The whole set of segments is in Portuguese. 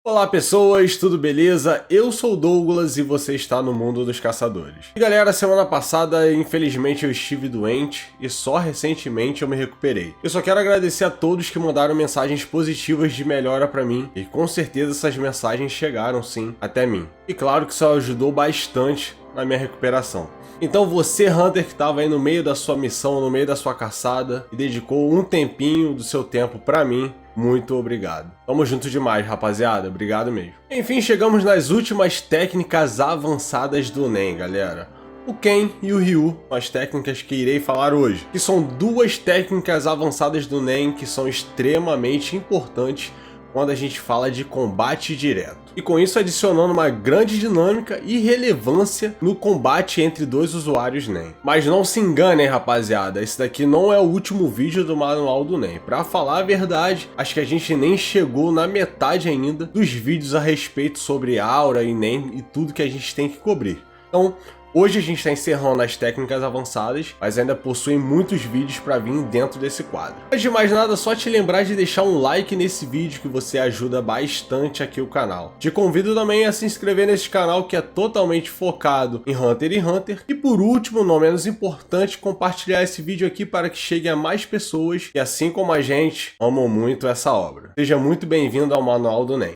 Olá pessoas, tudo beleza? Eu sou o Douglas e você está no mundo dos caçadores. E galera, semana passada infelizmente eu estive doente e só recentemente eu me recuperei. Eu só quero agradecer a todos que mandaram mensagens positivas de melhora pra mim e com certeza essas mensagens chegaram sim até mim. E claro que isso ajudou bastante na minha recuperação. Então você, Hunter, que estava aí no meio da sua missão, no meio da sua caçada e dedicou um tempinho do seu tempo pra mim, muito obrigado. Tamo junto demais, rapaziada. Obrigado mesmo. Enfim, chegamos nas últimas técnicas avançadas do NEM, galera. O Ken e o Ryu, as técnicas que irei falar hoje, que são duas técnicas avançadas do NEM que são extremamente importantes quando a gente fala de combate direto. E com isso adicionando uma grande dinâmica e relevância no combate entre dois usuários NEM. Mas não se enganem, rapaziada, esse daqui não é o último vídeo do manual do NEM. Pra falar a verdade, acho que a gente nem chegou na metade ainda dos vídeos a respeito sobre aura e NEM e tudo que a gente tem que cobrir. Então, hoje a gente está encerrando as técnicas avançadas, mas ainda possui muitos vídeos para vir dentro desse quadro. Antes de mais nada, só te lembrar de deixar um like nesse vídeo que você ajuda bastante aqui o canal. Te convido também a se inscrever nesse canal que é totalmente focado em Hunter x Hunter. E por último, não menos importante, compartilhar esse vídeo aqui para que chegue a mais pessoas que, assim como a gente, amam muito essa obra. Seja muito bem-vindo ao Manual do NEM.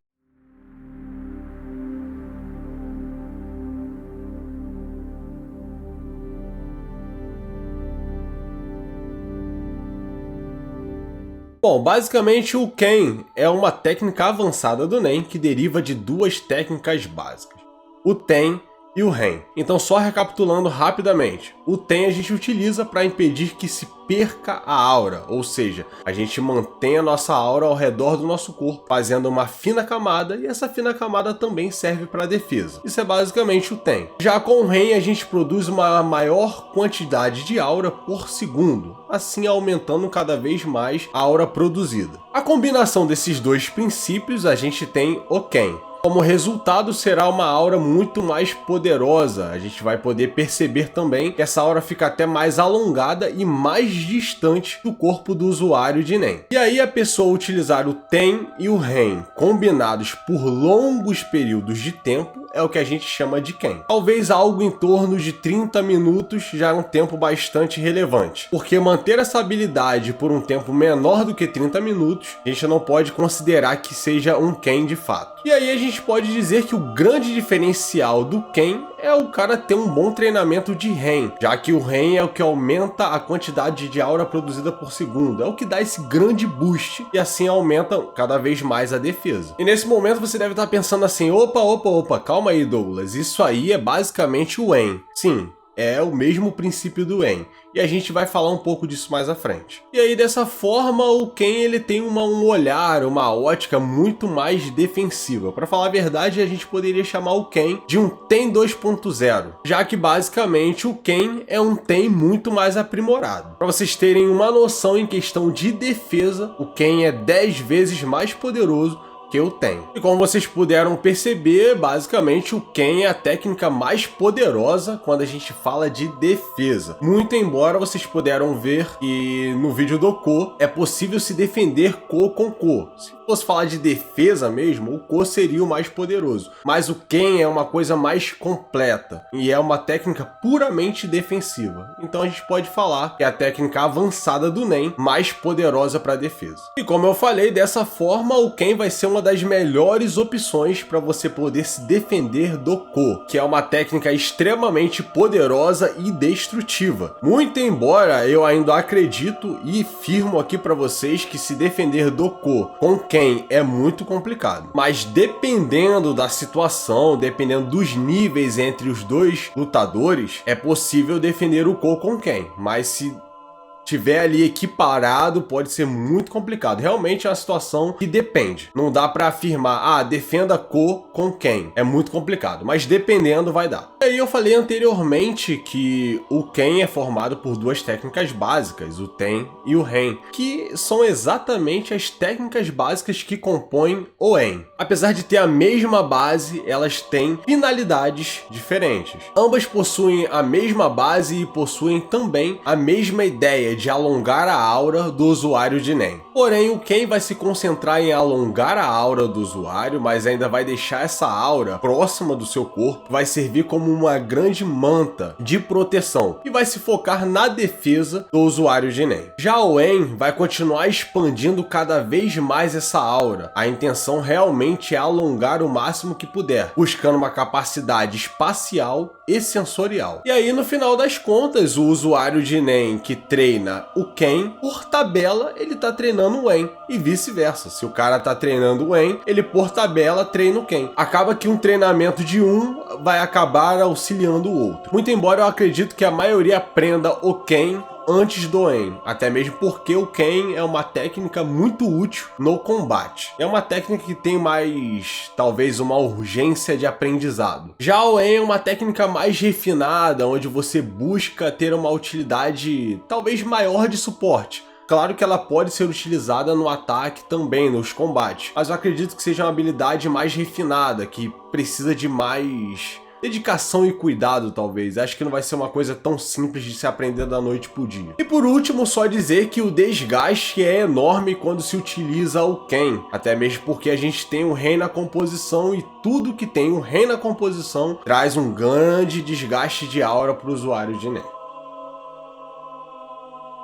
Bom, basicamente o Ken é uma técnica avançada do NEM que deriva de duas técnicas básicas, o Ten e o Ren. Então só recapitulando rapidamente, o Ten a gente utiliza para impedir que se perca a aura, ou seja, a gente mantém a nossa aura ao redor do nosso corpo, fazendo uma fina camada, e essa fina camada também serve para defesa. Isso é basicamente o Ten. Já com o Ren a gente produz uma maior quantidade de aura por segundo, assim aumentando cada vez mais a aura produzida. A combinação desses dois princípios a gente tem o Ken. Como resultado será uma aura muito mais poderosa, a gente vai poder perceber também que essa aura fica até mais alongada e mais distante do corpo do usuário de NEM. E aí a pessoa utilizar o Ten e o Ren combinados por longos períodos de tempo é o que a gente chama de Ken. Talvez algo em torno de 30 minutos já é um tempo bastante relevante, porque manter essa habilidade por um tempo menor do que 30 minutos, a gente não pode considerar que seja um Ken de fato. E aí a gente pode dizer que o grande diferencial do Ken é o cara ter um bom treinamento de Ren, já que o Ren é o que aumenta a quantidade de aura produzida por segundo, é o que dá esse grande boost e assim aumenta cada vez mais a defesa. E nesse momento você deve estar pensando assim, opa, calma aí Douglas, isso aí é basicamente o En. Sim, é o mesmo princípio do En, e a gente vai falar um pouco disso mais à frente. E aí dessa forma o Ken ele tem um olhar, uma ótica muito mais defensiva. Para falar a verdade, a gente poderia chamar o Ken de um Ten 2.0, já que basicamente o Ken é um Ten muito mais aprimorado. Para vocês terem uma noção em questão de defesa, o Ken é 10 vezes mais poderoso que eu tenho. E como vocês puderam perceber, basicamente o Ken é a técnica mais poderosa quando a gente fala de defesa. Muito embora vocês puderam ver que no vídeo do Ko é possível se defender Ko com Ko. Se fosse falar de defesa mesmo, o Ko seria o mais poderoso. Mas o Ken é uma coisa mais completa e é uma técnica puramente defensiva. Então a gente pode falar que é a técnica avançada do NEM mais poderosa para defesa. E como eu falei, dessa forma o Ken vai ser uma das melhores opções para você poder se defender do Ko, que é uma técnica extremamente poderosa e destrutiva. Muito embora eu ainda acredito e firmo aqui para vocês que se defender do Ko com Ken é muito complicado, mas dependendo da situação, dependendo dos níveis entre os dois lutadores, é possível defender o Ko com Ken, mas se tiver ali equiparado, pode ser muito complicado. Realmente é uma situação que depende. Não dá pra afirmar, defenda Ko com Ken. É muito complicado, mas dependendo vai dar. E aí eu falei anteriormente que o Ken é formado por duas técnicas básicas, o Ten e o Ren, que são exatamente as técnicas básicas que compõem o En. Apesar de ter a mesma base, elas têm finalidades diferentes. Ambas possuem a mesma base e possuem também a mesma ideia de alongar a aura do usuário de Nen. Porém, o Ken vai se concentrar em alongar a aura do usuário, mas ainda vai deixar essa aura próxima do seu corpo, vai servir como uma grande manta de proteção e vai se focar na defesa do usuário de Nen. Já o En vai continuar expandindo cada vez mais essa aura. A intenção realmente é alongar o máximo que puder, buscando uma capacidade espacial e sensorial. E aí, no final das contas, o usuário de Nen que treina o Ken, por tabela, ele tá treinando o En, e vice-versa. Se o cara tá treinando o En, ele por tabela treina o Ken. Acaba que um treinamento de um vai acabar auxiliando o outro. Muito embora eu acredito que a maioria aprenda o Ken antes do En, até mesmo porque o Ken é uma técnica muito útil no combate. É uma técnica que tem mais, talvez, uma urgência de aprendizado. Já o En é uma técnica mais refinada, onde você busca ter uma utilidade talvez maior de suporte. Claro que ela pode ser utilizada no ataque também, nos combates, mas eu acredito que seja uma habilidade mais refinada, que precisa de mais dedicação e cuidado, talvez. Acho que não vai ser uma coisa tão simples de se aprender da noite pro dia. E por último, só dizer que o desgaste é enorme quando se utiliza o Ken, até mesmo porque a gente tem o Rei na composição e tudo que tem o Rei na composição traz um grande desgaste de aura pro usuário de Nen.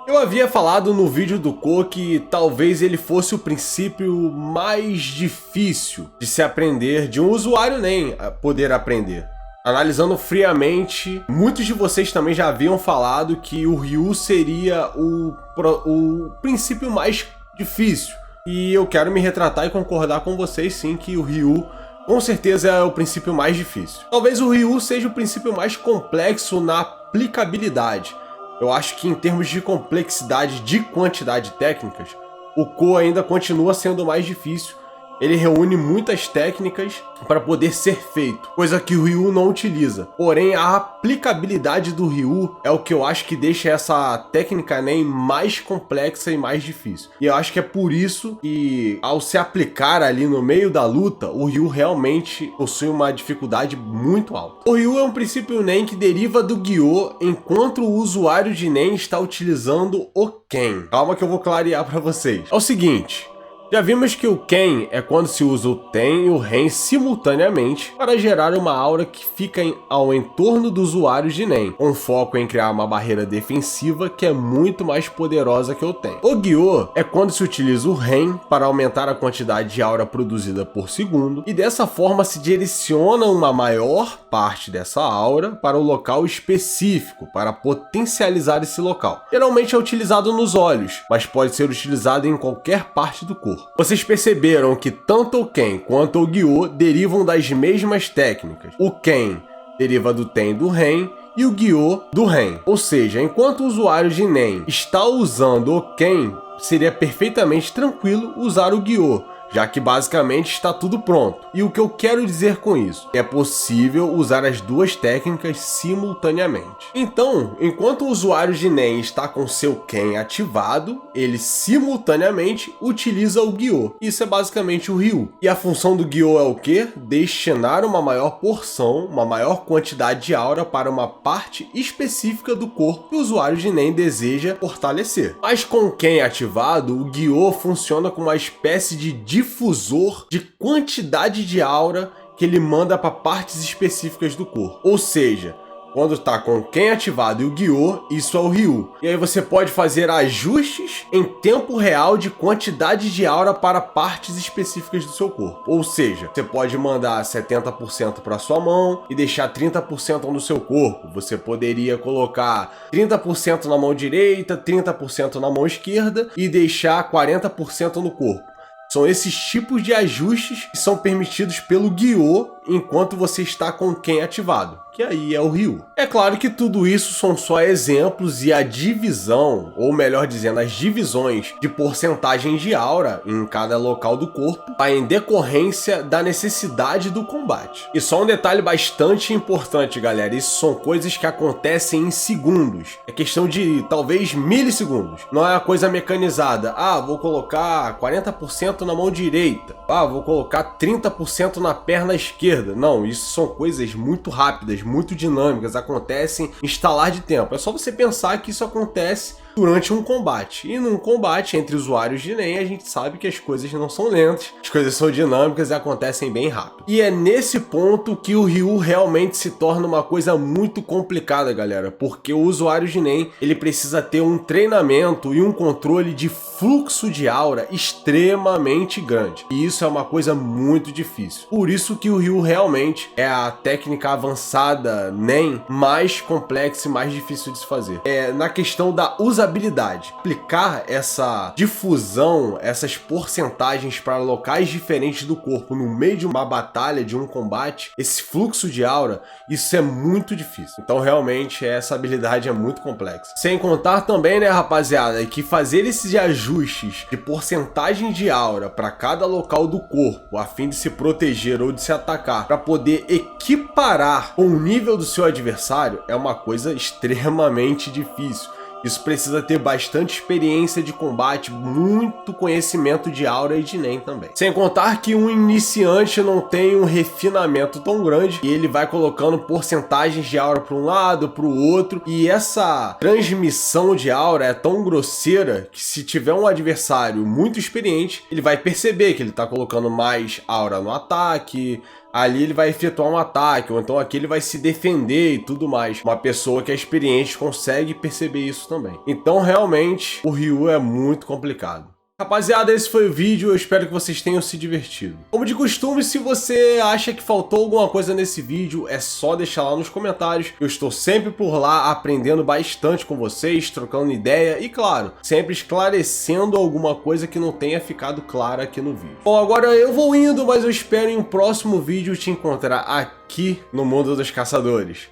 Eu havia falado no vídeo do Ko que talvez ele fosse o princípio mais difícil de se aprender, de um usuário Nen poder aprender. Analisando friamente, muitos de vocês também já haviam falado que o Ryu seria o princípio mais difícil. E eu quero me retratar e concordar com vocês sim que o Ryu com certeza é o princípio mais difícil. Talvez o Ryu seja o princípio mais complexo na aplicabilidade. Eu acho que em termos de complexidade de quantidade de técnicas, o Ko ainda continua sendo mais difícil. Ele reúne muitas técnicas para poder ser feito, coisa que o Ryu não utiliza. Porém, a aplicabilidade do Ryu é o que eu acho que deixa essa técnica Nen mais complexa e mais difícil. E eu acho que é por isso que, ao se aplicar ali no meio da luta, o Ryu realmente possui uma dificuldade muito alta. O Ryu é um princípio Nen que deriva do Gyo, enquanto o usuário de Nen está utilizando o Ken. Calma que eu vou clarear para vocês. É o seguinte: já vimos que o Ken é quando se usa o Ten e o Ren simultaneamente para gerar uma aura que fica ao entorno do usuário de Nen, com foco em criar uma barreira defensiva que é muito mais poderosa que o Ten. O Gyo é quando se utiliza o Ren para aumentar a quantidade de aura produzida por segundo, e dessa forma se direciona uma maior parte dessa aura para o local específico, para potencializar esse local. Geralmente é utilizado nos olhos, mas pode ser utilizado em qualquer parte do corpo. Vocês perceberam que tanto o Ken quanto o Gyo derivam das mesmas técnicas. O Ken deriva do Ten e do Ren, e o Gyo do Ren. Ou seja, enquanto o usuário de Nen está usando o Ken, seria perfeitamente tranquilo usar o Gyo, já que basicamente está tudo pronto. E o que eu quero dizer com isso? É possível usar as duas técnicas simultaneamente. Então, enquanto o usuário de Nen está com seu Ken ativado, ele simultaneamente utiliza o Gyo. Isso é basicamente o Ryu. E a função do Gyo é o quê? Destinar uma maior porção, uma maior quantidade de aura para uma parte específica do corpo que o usuário de Nen deseja fortalecer. Mas com o Ken ativado, o Gyo funciona como uma espécie de difusor de quantidade de aura que ele manda para partes específicas do corpo. Ou seja, quando está com o Ken ativado e o Gyo, isso é o Ryu. E aí você pode fazer ajustes em tempo real de quantidade de aura para partes específicas do seu corpo. Ou seja, você pode mandar 70% para sua mão e deixar 30% no seu corpo. Você poderia colocar 30% na mão direita, 30% na mão esquerda e deixar 40% no corpo. São esses tipos de ajustes que são permitidos pelo Gyo enquanto você está com o Ken ativado, que aí é o Ryu. É claro que tudo isso são só exemplos e a divisão, ou melhor dizendo, as divisões de porcentagem de aura em cada local do corpo vai em decorrência da necessidade do combate. E só um detalhe bastante importante, galera, isso são coisas que acontecem em segundos. É questão de talvez milissegundos. Não é uma coisa mecanizada. Ah, vou colocar 40% na mão direita. Ah, vou colocar 30% na perna esquerda. Não, isso são coisas muito rápidas, muito dinâmicas, acontecem em estalar de tempo. É só você pensar que isso acontece durante um combate. E num combate entre usuários de Nen, a gente sabe que as coisas não são lentas, as coisas são dinâmicas e acontecem bem rápido. E é nesse ponto que o Ryu realmente se torna uma coisa muito complicada, galera, porque o usuário de Nen, ele precisa ter um treinamento e um controle de fluxo de aura extremamente grande. E isso é uma coisa muito difícil. Por isso que o Ryu realmente é a técnica avançada Nen mais complexa e mais difícil de se fazer. Na questão da usabilidade, aplicar essa difusão, essas porcentagens para locais diferentes do corpo no meio de uma batalha, de um combate, esse fluxo de aura, isso é muito difícil. Então realmente essa habilidade é muito complexa. Sem contar também, né, rapaziada, que fazer esses ajustes de porcentagem de aura para cada local do corpo, a fim de se proteger ou de se atacar, para poder equiparar com o nível do seu adversário, é uma coisa extremamente difícil. Isso precisa ter bastante experiência de combate, muito conhecimento de aura e de Nen também. Sem contar que um iniciante não tem um refinamento tão grande e ele vai colocando porcentagens de aura para um lado, para o outro. E essa transmissão de aura é tão grosseira que se tiver um adversário muito experiente, ele vai perceber que ele está colocando mais aura no ataque, ali ele vai efetuar um ataque, ou então aqui ele vai se defender e tudo mais. Uma pessoa que é experiente consegue perceber isso também. Então realmente o Ryu é muito complicado. Rapaziada, esse foi o vídeo, eu espero que vocês tenham se divertido. Como de costume, se você acha que faltou alguma coisa nesse vídeo, é só deixar lá nos comentários. Eu estou sempre por lá aprendendo bastante com vocês, trocando ideia e, claro, sempre esclarecendo alguma coisa que não tenha ficado clara aqui no vídeo. Bom, agora eu vou indo, mas eu espero em um próximo vídeo te encontrar aqui no Mundo dos Caçadores.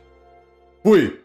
Fui!